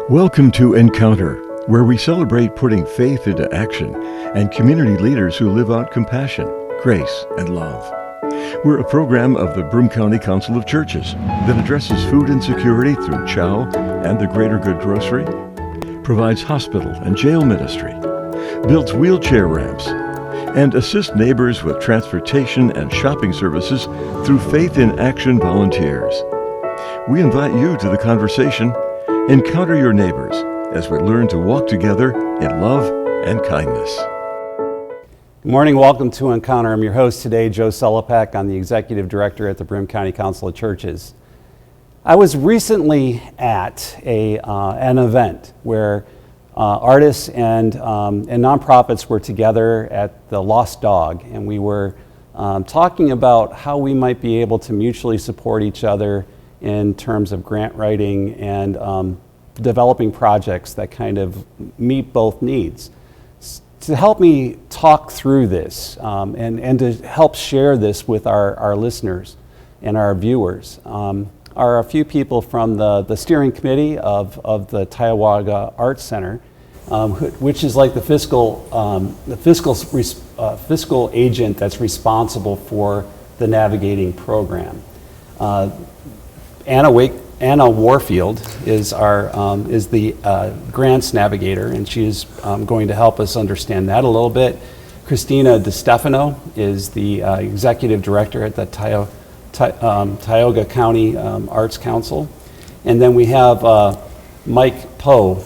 Welcome to Encounter, where we celebrate putting faith into action and community leaders who live out compassion, grace, and love. We're a program of the Broome County Council of Churches that addresses food insecurity through CHOW and the Greater Good Grocery, provides hospital and jail ministry, builds wheelchair ramps, and assists neighbors with transportation and shopping services through Faith in Action volunteers. We invite you to the conversation. Encounter your neighbors as we learn to walk together in love and kindness. Good morning, welcome to Encounter. I'm your host today, Joe Sellepack. I'm the Executive Director at the Broome County Council of Churches. I was recently at an event where artists and nonprofits were together at the Lost Dog, and we were talking about how we might be able to mutually support each other in terms of grant writing and developing projects that kind of meet both needs. To help me talk through this and to help share this with our listeners and our viewers are a few people from the steering committee of the Tioga Arts Center, which is like the fiscal agent that's responsible for the Navigating program. Anna Warfield is the grants navigator, and she is going to help us understand that a little bit. Christina Distefano is the executive director at the Tioga County Arts Council, and then we have Mike Poe,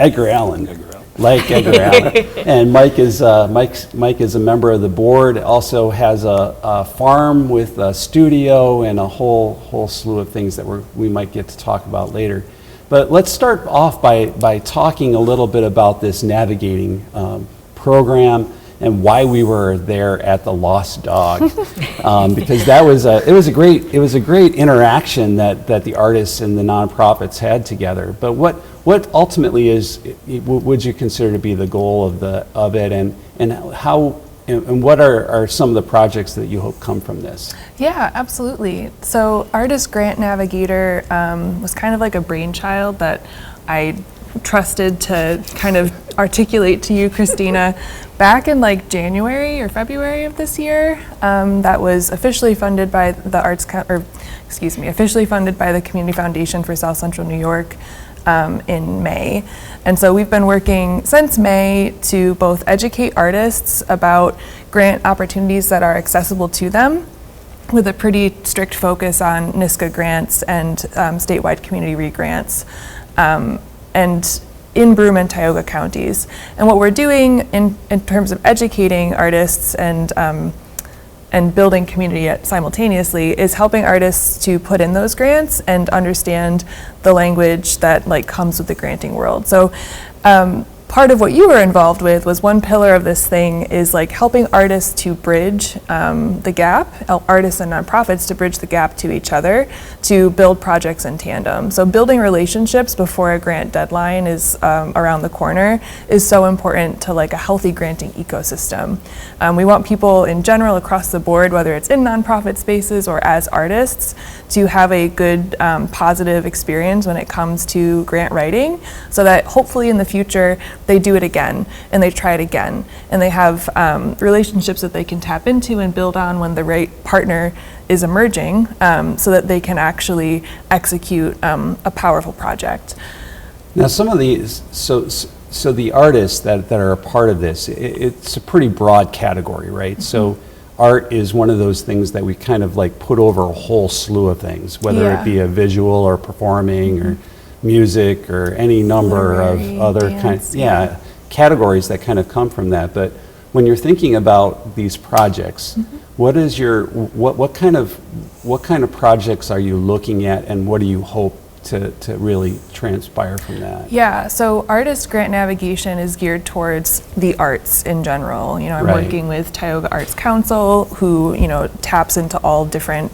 Edgar Allan. And Mike is a member of the board. Also has a farm with a studio and a whole slew of things that we might get to talk about later. But let's start off by talking a little bit about this Navigating program and why we were there at the Lost Dog, because it was a great interaction that the artists and the nonprofits had together. But what ultimately would you consider to be the goal of it, and how and what are some of the projects that you hope come from this? Yeah, absolutely. So Artist Grant Navigator was kind of like a brainchild that I trusted to kind of articulate to you, Christina, back in like January or February of this year. That was officially funded by the officially funded by the Community Foundation for South Central New York in May. And so we've been working since May to both educate artists about grant opportunities that are accessible to them, with a pretty strict focus on NISCA grants and statewide community re-grants, and in Broome and Tioga counties. And what we're doing in terms of educating artists and building community simultaneously is helping artists to put in those grants and understand the language that like comes with the granting world. So part of what you were involved with was one pillar of this thing is like helping artists to bridge the gap, artists and nonprofits to bridge the gap to each other, to build projects in tandem. So building relationships before a grant deadline is around the corner is so important to like a healthy granting ecosystem. We want people in general across the board, whether it's in nonprofit spaces or as artists, to have a good positive experience when it comes to grant writing, so that hopefully in the future they do it again and they try it again, and they have relationships that they can tap into and build on when the right partner is emerging, so that they can actually execute a powerful project. Now some of these, so the artists that are a part of this, it's a pretty broad category, right? Mm-hmm. So art is one of those things that we kind of like put over a whole slew of things, whether it be a visual or performing or music or any number of other kinds, categories that kind of come from that. But when you're thinking about these projects, what is what kind of projects are you looking at, and what do you hope to really transpire from that? Yeah, so Artist Grant Navigation is geared towards the arts in general. I'm working with Tioga Arts Council, who taps into all different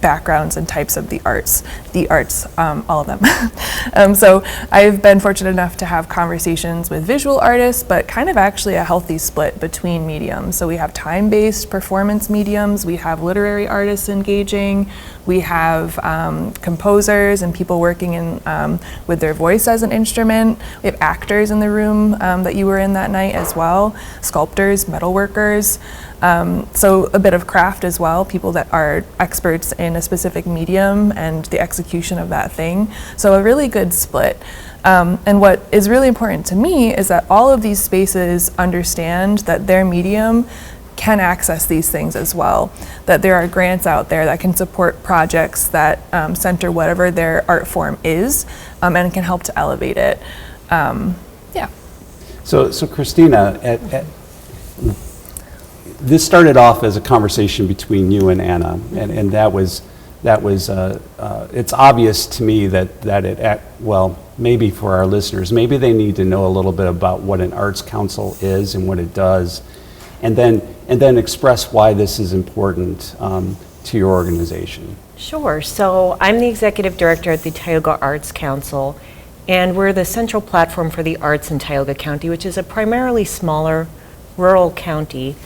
backgrounds and types of the arts, all of them. So I've been fortunate enough to have conversations with visual artists, but kind of actually a healthy split between mediums. So we have time-based performance mediums, we have literary artists engaging, we have composers and people working with their voice as an instrument. We have actors in the room that you were in that night as well, sculptors, metal workers. So a bit of craft as well, people that are experts in a specific medium and the execution of that thing. So a really good split. And what is really important to me is that all of these spaces understand that their medium can access these things as well, that there are grants out there that can support projects that center whatever their art form is and can help to elevate it. Yeah. So Christina, this started off as a conversation between you and Anna, and that was it's obvious to me that well, maybe for our listeners, maybe they need to know a little bit about what an arts council is and what it does, and then express why this is important to your organization. Sure. So I'm the executive director at the Tioga Arts Council, and we're the central platform for the arts in Tioga County, which is a primarily smaller rural county.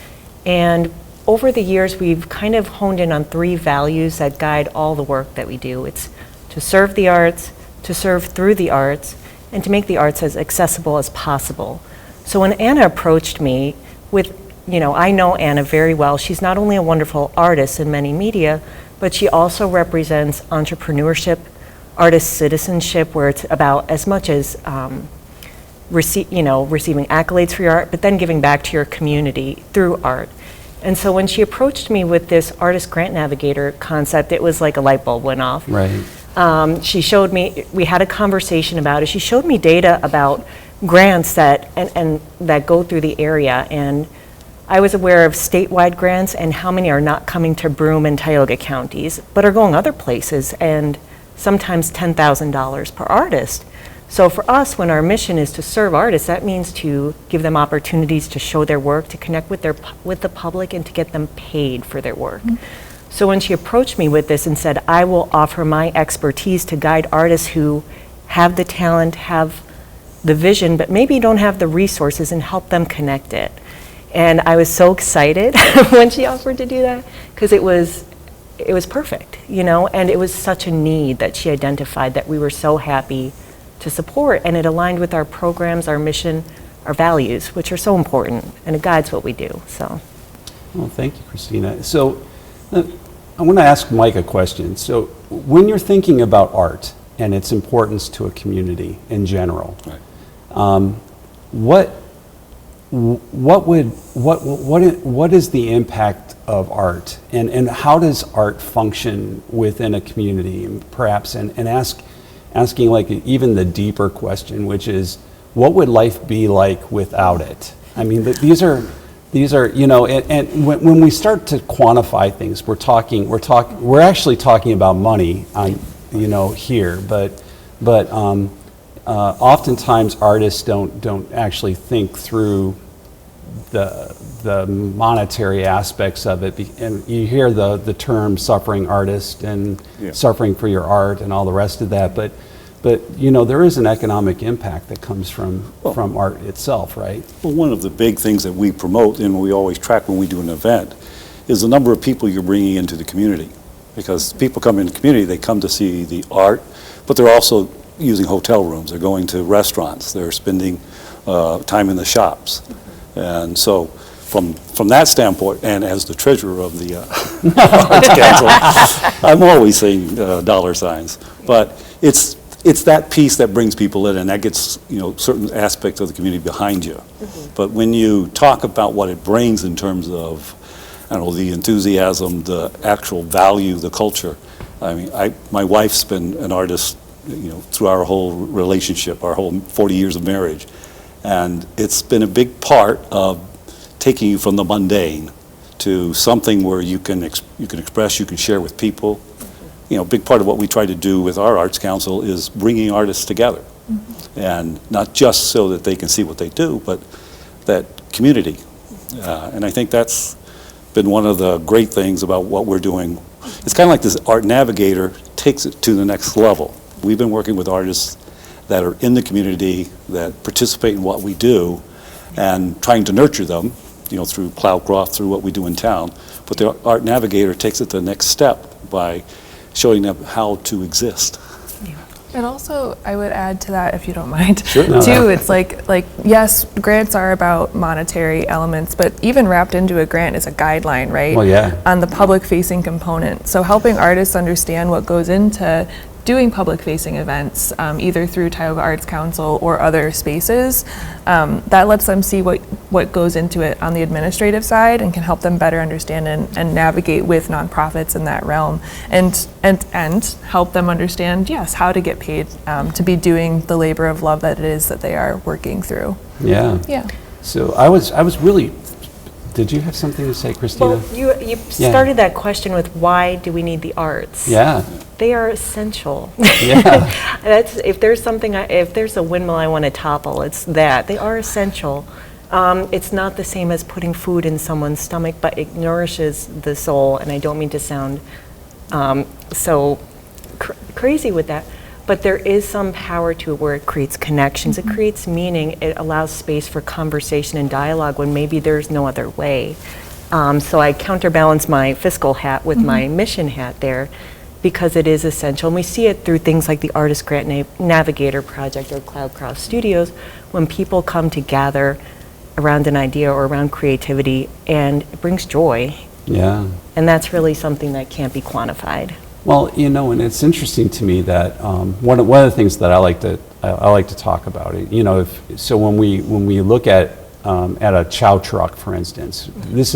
And over the years, we've kind of honed in on 3 values that guide all the work that we do. It's to serve the arts, to serve through the arts, and to make the arts as accessible as possible. So when Anna approached me with, I know Anna very well. She's not only a wonderful artist in many media, but she also represents entrepreneurship, artist citizenship, where it's about as much as receiving accolades for your art, but then giving back to your community through art. And so when she approached me with this Artist Grant Navigator concept, it was like a light bulb went off. Right. She showed me, we had a conversation about it. She showed me data about grants that and that go through the area, and I was aware of statewide grants and how many are not coming to Broome and Tioga counties, but are going other places, and sometimes $10,000 per artist. So for us, when our mission is to serve artists, that means to give them opportunities to show their work, to connect with the public, and to get them paid for their work. Mm-hmm. So when she approached me with this and said, I will offer my expertise to guide artists who have the talent, have the vision, but maybe don't have the resources, and help them connect it. And I was so excited when she offered to do that, because it was perfect, and it was such a need that she identified that we were so happy to support, and it aligned with our programs, our mission, our values, which are so important, and it guides what we do. So, well, thank you, Christina. So, I want to ask Mike a question. So, when you're thinking about art and its importance to a community in general, right. What is the impact of art, and how does art function within a community, perhaps, and asking like even the deeper question, which is, what would life be like without it? I mean, these are, and when we start to quantify things, we're actually talking about money on, here, but oftentimes artists don't actually think through the monetary aspects of it, and you hear the term suffering artist and suffering for your art and all the rest of that, but there is an economic impact that comes from art itself, right? Well, one of the big things that we promote and we always track when we do an event is the number of people you're bringing into the community, because people come in the community, they come to see the art, but they're also using hotel rooms, they're going to restaurants, they're spending time in the shops. And so from that standpoint, and as the treasurer of the Arts Council, I'm always saying dollar signs. But it's that piece that brings people in, and that gets certain aspects of the community behind you. Mm-hmm. But when you talk about what it brings in terms of, the enthusiasm, the actual value, the culture. I mean, my wife's been an artist, through our whole relationship, our whole 40 years of marriage. And it's been a big part of taking you from the mundane to something where you can express, you can share with people. A big part of what we try to do with our Arts Council is bringing artists together. Mm-hmm. And not just so that they can see what they do, but that community. And I think that's been one of the great things about what we're doing It's kind of like this Art Navigator takes it to the next level. We've been working with artists that are in the community, that participate in what we do, and trying to nurture them, through Croft, through what we do in town. But the Art Navigator takes it to the next step by showing them how to exist. And also, I would add to that, if you don't mind, Sure. too, it's like yes, grants are about monetary elements, but even wrapped into a grant is a guideline, right? Well, yeah. On the public-facing component. So helping artists understand what goes into doing public-facing events, either through Tioga Arts Council or other spaces, that lets them see what goes into it on the administrative side and can help them better understand and navigate with nonprofits in that realm, and help them understand, yes, how to get paid to be doing the labor of love that it is that they are working through. Yeah. Yeah. So I was really, did you have something to say, Christina? Well, you started that question with why do we need the arts? Yeah. They are essential. Yeah. If there's a windmill I want to topple, it's that. They are essential. It's not the same as putting food in someone's stomach, but it nourishes the soul, and I don't mean to sound so crazy with that, but there is some power to it where it creates connections, it creates meaning, it allows space for conversation and dialogue when maybe there's no other way. So I counterbalance my fiscal hat with my mission hat there, because it is essential. And we see it through things like the Artist Grant Navigator project or Croft Studios, when people come together around an idea or around creativity, and it brings joy. Yeah. And that's really something that can't be quantified. Well, and it's interesting to me that one of the things that I like to talk about, so when we look at a chow truck, for instance, this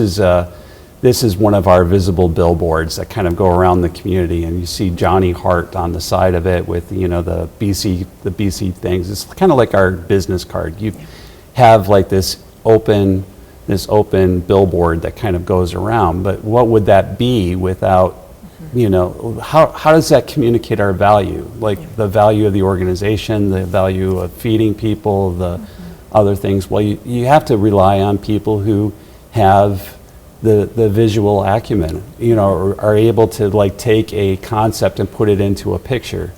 is one of our visible billboards that kind of go around the community, and you see Johnny Hart on the side of it with the BC things. It's kind of like our business card. You have like this open billboard that kind of goes around, but what would that be without, how does that communicate our value? Like the value of the organization, the value of feeding people, the other things. Well, you have to rely on people who have the visual acumen, or are able to like take a concept and put it into a picture.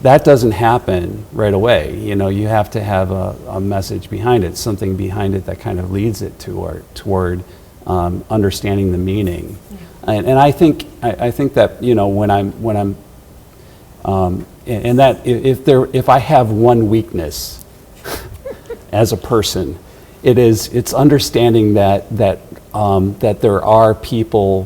That doesn't happen right away. You have to have a message behind it, something behind it that kind of leads it toward understanding the meaning. And I think that when I'm and that if I have one weakness as a person, it's understanding that there are people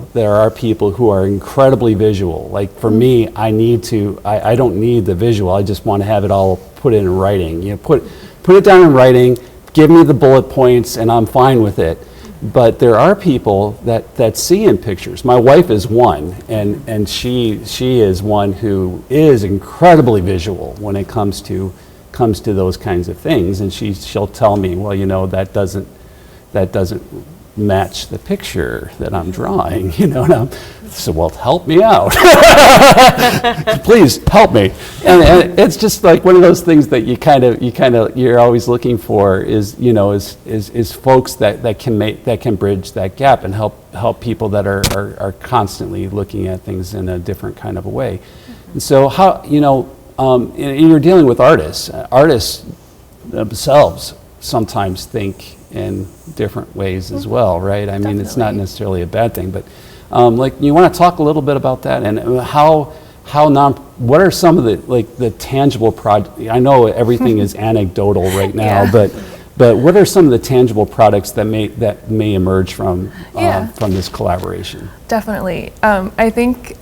who are incredibly visual. Like for me, I don't need the visual. I just want to have it all put in writing. Put it down in writing, give me the bullet points, and I'm fine with it. But there are people that see in pictures. My wife is one, and she is one who is incredibly visual when it comes to those kinds of things. And she'll tell me, well, that doesn't match the picture that I'm drawing, So, well, help me out. Please help me. And it's just like one of those things that you're always looking for is folks that can bridge that gap and help people that are constantly looking at things in a different kind of a way. And so how, you're dealing with artists. Artists themselves sometimes think in different ways as well, right? I mean, it's not necessarily a bad thing, but you want to talk a little bit about that and what are some of the tangible projects? I know everything is anecdotal right now, but what are some of the tangible products that may emerge from this collaboration? Definitely. I think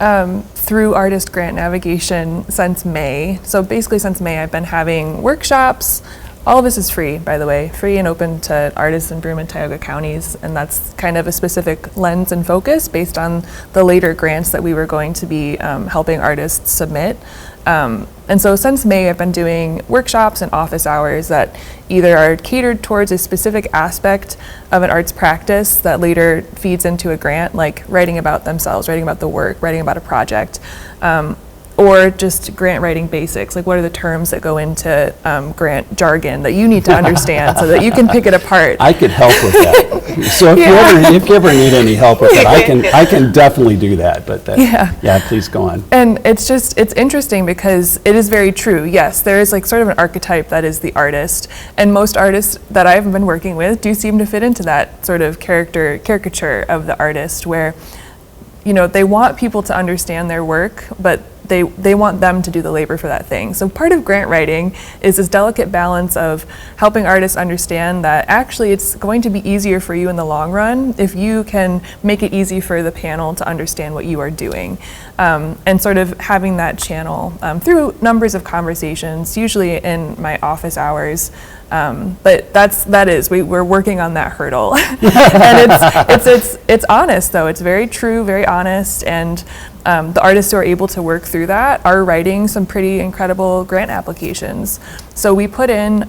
through Artist Grant Navigation since May, I've been having workshops. All of this is free, by the way, free and open to artists in Broome and Tioga counties, and that's kind of a specific lens and focus based on the later grants that we were going to be helping artists submit. And so since May, I've been doing workshops and office hours that either are catered towards a specific aspect of an arts practice that later feeds into a grant, like writing about themselves, writing about the work, writing about a project, or just grant writing basics, like what are the terms that go into grant jargon that you need to understand so that you can pick it apart. I could help with that. So if you ever need any help with it, I can definitely do that. But please go on. And it's interesting because it is very true. Yes, there is like sort of an archetype that is the artist, and most artists that I've been working with do seem to fit into that sort of caricature of the artist, where they want people to understand their work, but they want them to do the labor for that thing. So part of grant writing is this delicate balance of helping artists understand that actually it's going to be easier for you in the long run if you can make it easy for the panel to understand what you are doing. And sort of having that channel through numbers of conversations, usually in my office hours. But we're working on that hurdle. And it's honest though, it's very true, very honest, and the artists who are able to work through that are writing some pretty incredible grant applications. So we put in,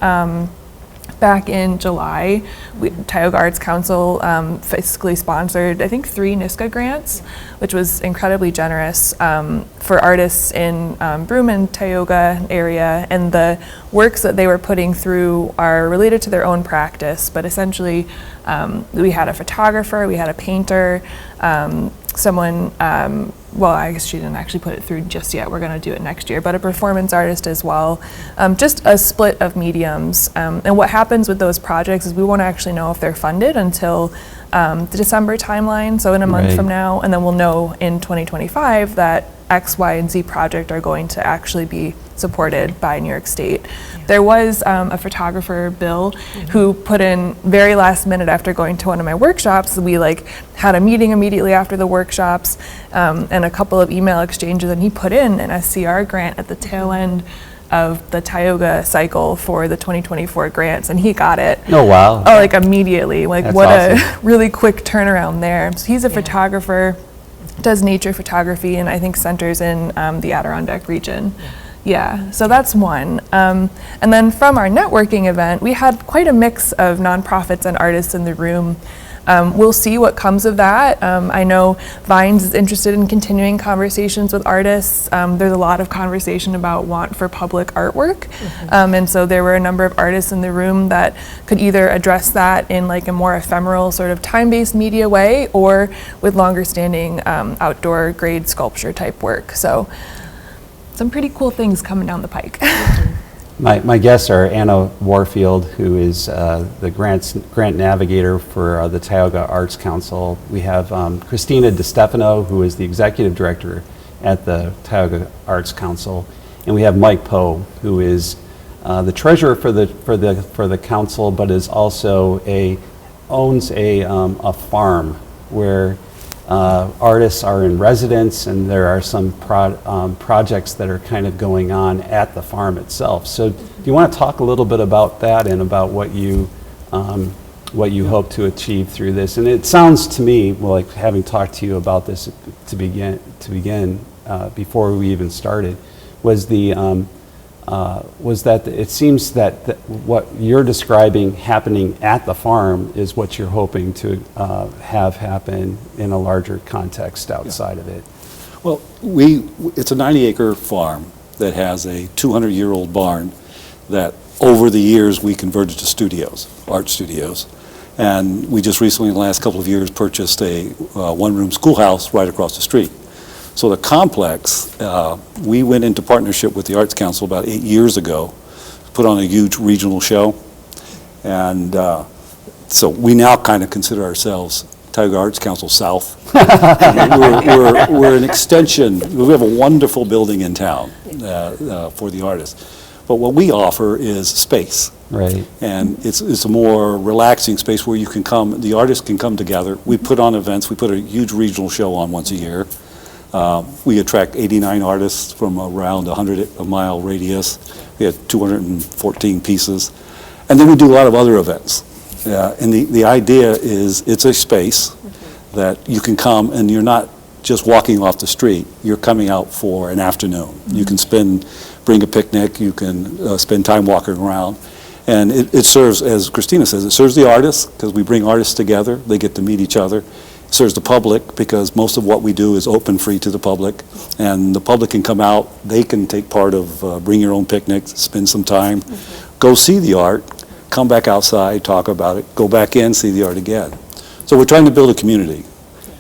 back in July, Tioga Arts Council fiscally sponsored, I think, 3 NISCA grants, which was incredibly generous for artists in Broome and Tioga area. And the works that they were putting through are related to their own practice, but essentially we had a photographer, we had a painter, someone, well, I guess she didn't actually put it through just yet, we're going to do it next year, but a performance artist as well. Just a split of mediums. And what happens with those projects is we won't actually know if they're funded until the December timeline, so in a month from now, and then we'll know in 2025 that X, Y, and Z project are going to actually be supported by New York State. There was a photographer, Bill, who put in very last minute after going to one of my workshops. We had a meeting immediately after the workshops and a couple of email exchanges, and he put in an SCR grant at the tail end of the Tioga cycle for the 2024 grants, and he got it. Oh, wow. Oh, immediately. That's what awesome. A really quick turnaround there. So he's a photographer, does nature photography, and I think centers in the Adirondack region. Yeah, so that's one. And then from our networking event, we had quite a mix of nonprofits and artists in the room. We'll see what comes of that. I know Vines is interested in continuing conversations with artists. There's a lot of conversation about want for public artwork. And so there were a number of artists in the room that could either address that in a more ephemeral sort of time-based media way, or with longer standing outdoor grade sculpture type work. So some pretty cool things coming down the pike. My guests are Anna Warfield, who is the grant navigator for the Tioga Arts Council. We have Christina Distefano, who is the executive director at the Tioga Arts Council, and we have Mike Poe, who is the treasurer for the council, but is also owns a farm where artists are in residence, and there are some projects that are kind of going on at the farm itself. So do you want to talk a little bit about that and about what you hope to achieve through this? And it sounds to me, like having talked to you about this to begin before we even started, was that it seems that what you're describing happening at the farm is what you're hoping to have happen in a larger context outside of it. Well, it's a 90-acre farm that has a 200-year-old barn that over the years we converted to studios, art studios. And we just recently, in the last couple of years, purchased a one-room schoolhouse right across the street. So the complex, we went into partnership with the Arts Council about 8 years ago, put on a huge regional show. And so we now kind of consider ourselves Tioga Arts Council South. we're an extension. We have a wonderful building in town for the artists. But what we offer is space. Right. And it's a more relaxing space where you can come, the artists can come together. We put on events. We put a huge regional show on once a year. We attract 89 artists from around a 100-mile radius. We had 214 pieces. And then we do a lot of other events. And the idea is it's a space that you can come, and you're not just walking off the street. You're coming out for an afternoon. You can bring a picnic. You can spend time walking around. And it serves, as Christina says, it serves the artists, because we bring artists together. They get to meet each other. It serves the public, because most of what we do is open, free to the public. And the public can come out. They can take part of bring your own picnic, spend some time, go see the art, come back outside, talk about it, go back in, see the art again. So we're trying to build a community.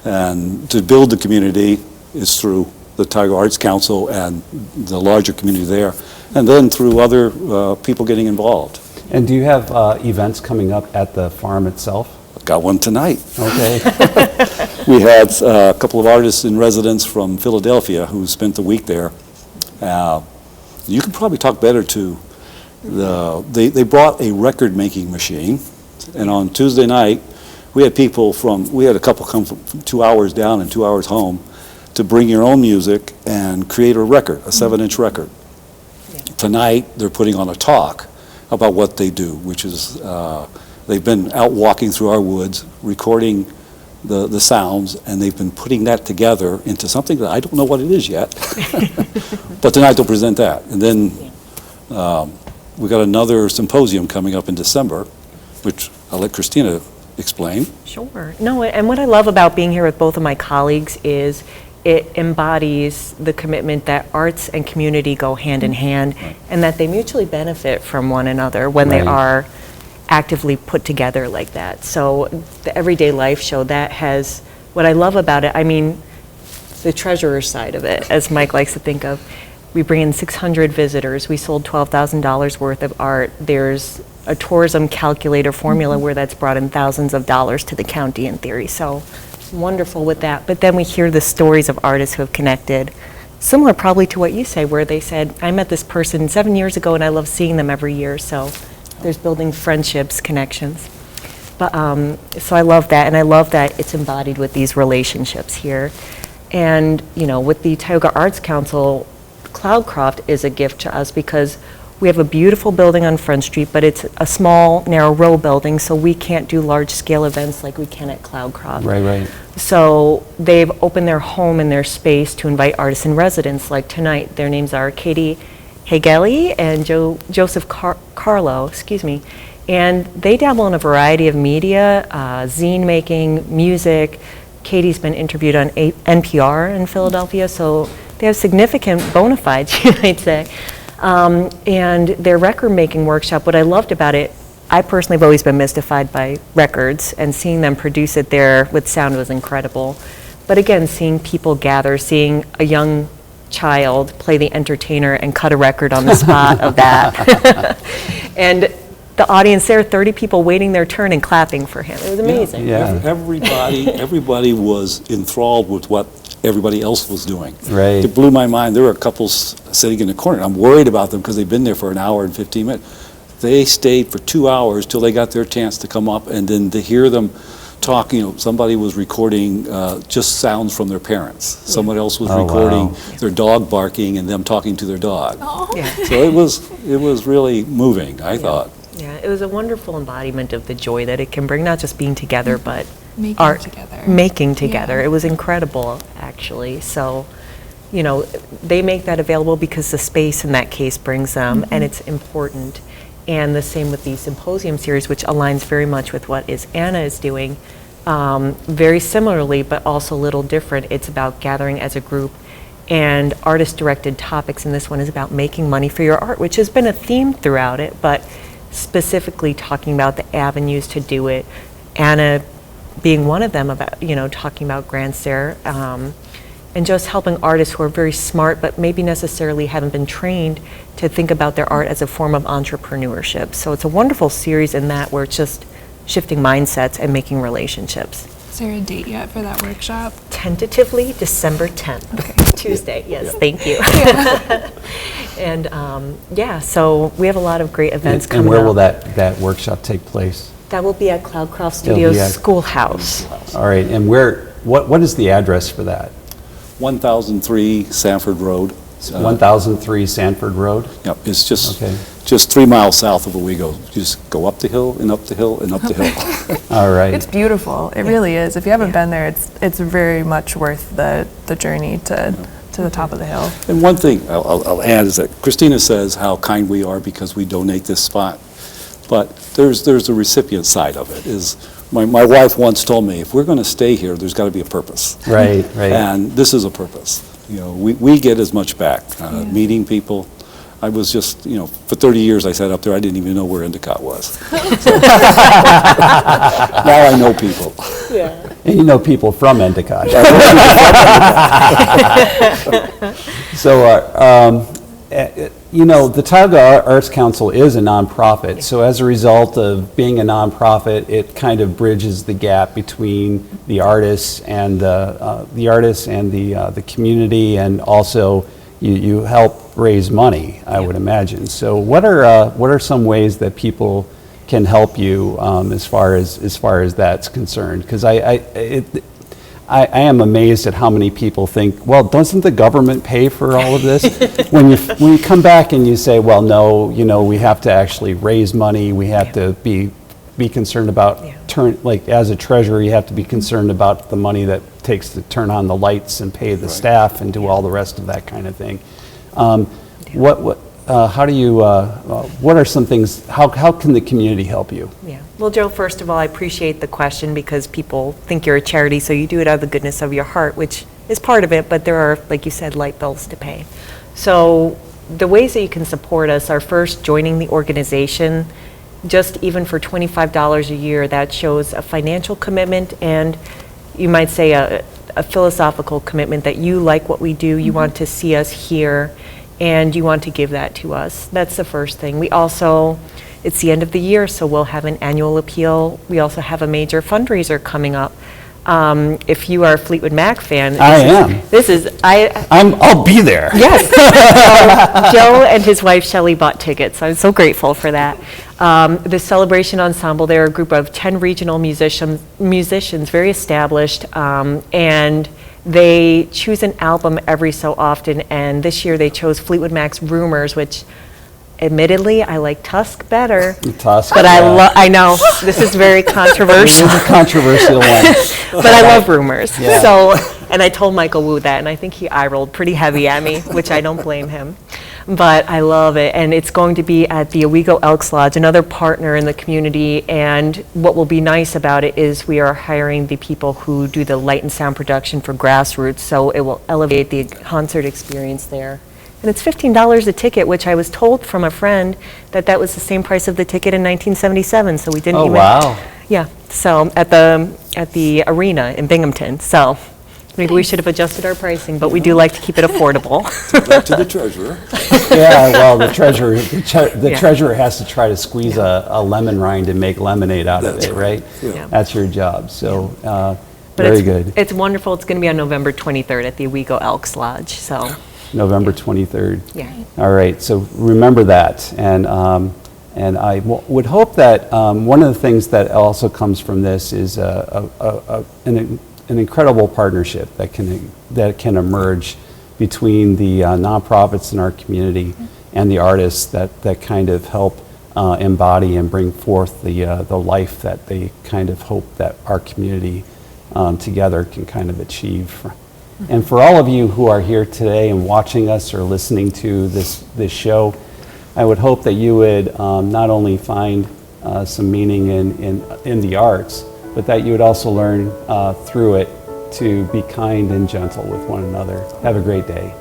And to build the community is through the Tioga Arts Council and the larger community there, and then through other people getting involved. And do you have events coming up at the farm itself? Got one tonight. Okay. We had a couple of artists in residence from Philadelphia who spent the week there. You can probably talk better to they brought a record-making machine, and on Tuesday night, we had a couple come from 2 hours down and 2 hours home to bring your own music and create a record, a 7-inch record. Yeah. Tonight, they're putting on a talk about what they do, which is they've been out walking through our woods, recording the sounds, and they've been putting that together into something that I don't know what it is yet. But tonight they'll present that. And then we got another symposium coming up in December, which I'll let Christina explain. Sure. No, and what I love about being here with both of my colleagues is it embodies the commitment that arts and community go hand in hand, and that they mutually benefit from one another when they are actively put together like that. So the Everyday Life show, that has, what I love about it, I mean, the treasurer side of it, as Mike likes to think of. We bring in 600 visitors. We sold $12,000 worth of art. There's a tourism calculator formula where that's brought in thousands of dollars to the county in theory. So wonderful with that. But then we hear the stories of artists who have connected, similar probably to what you say, where they said, I met this person 7 years ago and I love seeing them every year. So there's building friendships, connections. But so I love that, and I love that it's embodied with these relationships here. And you know, with the Tioga Arts Council, Croft is a gift to us because we have a beautiful building on Front Street, but it's a small, narrow row building, so we can't do large-scale events like we can at Croft. Right. So they've opened their home and their space to invite artists in residence, like tonight. Their names are Katie Hageli and Joseph Carlo, and they dabble in a variety of media, zine making, music. Katie's been interviewed on NPR in Philadelphia, so they have significant bona fides, you might say. And their record-making workshop, what I loved about it, I personally have always been mystified by records, and seeing them produce it there with sound was incredible. But again, seeing people gather, seeing a young child play the entertainer and cut a record on the spot of that. And the audience there, 30 people waiting their turn and clapping for him. It was amazing. Yeah. Everybody was enthralled with what everybody else was doing. Right. It blew my mind. There were couples sitting in the corner. I'm worried about them because they've been there for an hour and 15 minutes. They stayed for 2 hours till they got their chance to come up, and then to hear them talk, somebody was recording just sounds from their parents. Somebody else was recording their dog barking and them talking to their dog. Yeah. So it was really moving, I thought. Yeah, it was a wonderful embodiment of the joy that it can bring, not just being together, but making together. Yeah. It was incredible, actually. So, they make that available because the space in that case brings them, and it's important. And the same with the symposium series, which aligns very much with what Anna is doing. Very similarly, but also a little different. It's about gathering as a group, and artist-directed topics, and this one is about making money for your art, which has been a theme throughout it, but specifically talking about the avenues to do it. Anna being one of them, about talking about grants there, and just helping artists who are very smart but maybe necessarily haven't been trained to think about their art as a form of entrepreneurship. So it's a wonderful series in that, where it's just shifting mindsets and making relationships. Is there a date yet for that workshop? Tentatively December 10th, Tuesday. Yes, thank you. And so we have a lot of great events coming up. And where will that workshop take place? That will be at Croft Studios Schoolhouse. All right, and what is the address for that? 1003 Sanford Road. 1003 Sanford Road? Yep, it's just 3 miles south of Owego. You just go up the hill and up the hill and up the hill. All right. It's beautiful. It really is. If you haven't been there, it's very much worth the journey to the top of the hill. And one thing I'll add is that Christina says how kind we are because we donate this spot. But there's the recipient side of it. Is my wife once told me, if we're going to stay here, there's got to be a purpose. Right. And this is a purpose. We get as much back, meeting people, I was just, for 30 years I sat up there, I didn't even know where Endicott was. Now I know people. Yeah. And you know people from Endicott. So, the Tioga Arts Council is a nonprofit. So as a result of being a nonprofit, it kind of bridges the gap between the artists and the community, and also you help raise money, I would imagine. So what are some ways that people can help you as far as that's concerned? Because I am amazed at how many people think, well, doesn't the government pay for all of this? when you come back and you say, well, no, we have to actually raise money. We have to be concerned about as a treasurer, you have to be concerned about the money that takes to turn on the lights and pay the staff and do all the rest of that kind of thing. What are some things? How can the community help you? Yeah. Well, Joe, first of all, I appreciate the question, because people think you're a charity, so you do it out of the goodness of your heart, which is part of it, but there are, like you said, light bills to pay. So the ways that you can support us are first joining the organization. Just even for $25 a year, that shows a financial commitment, and you might say a philosophical commitment that you like what we do, you want to see us here, and you want to give that to us. That's the first thing. We also, it's the end of the year, so we'll have an annual appeal. We also have a major fundraiser coming up. If you are a Fleetwood Mac fan, I'll be there. Yes. Joe and his wife Shelley bought tickets. I'm so grateful for that. The Celebration Ensemble, they're a group of 10 regional musicians, very established, and they choose an album every so often, and this year they chose Fleetwood Mac's Rumors, which admittedly I like Tusk better. Tusk, but I know this is very controversial. It is a controversial one. But I love Rumors. Yeah. So, and I told Michael Wu that, and I think he eye-rolled pretty heavy at me, which I don't blame him. But I love it, and it's going to be at the Owego Elks Lodge, another partner in the community, and what will be nice about it is we are hiring the people who do the light and sound production for Grassroots, so it will elevate the concert experience there. And it's $15 a ticket, which I was told from a friend that was the same price of the ticket in 1977, so we didn't even... Oh, wow. Yeah, so at the arena in Binghamton, so maybe we should have adjusted our pricing, but we do like to keep it affordable. Back to the treasurer. Yeah, well, the treasurer has to try to squeeze a lemon rind and make lemonade out of it, right? Yeah. That's your job. So, But very good. It's wonderful. It's going to be on November 23rd at the Owego Elks Lodge, so... November 23rd. Yeah. All right, so remember that. And I would hope that one of the things that also comes from this is an incredible partnership that can emerge between the nonprofits in our community and the artists that kind of help embody and bring forth the life that they kind of hope that our community together can kind of achieve. And for all of you who are here today and watching us or listening to this show, I would hope that you would not only find some meaning in the arts, but that you would also learn through it to be kind and gentle with one another. Have a great day.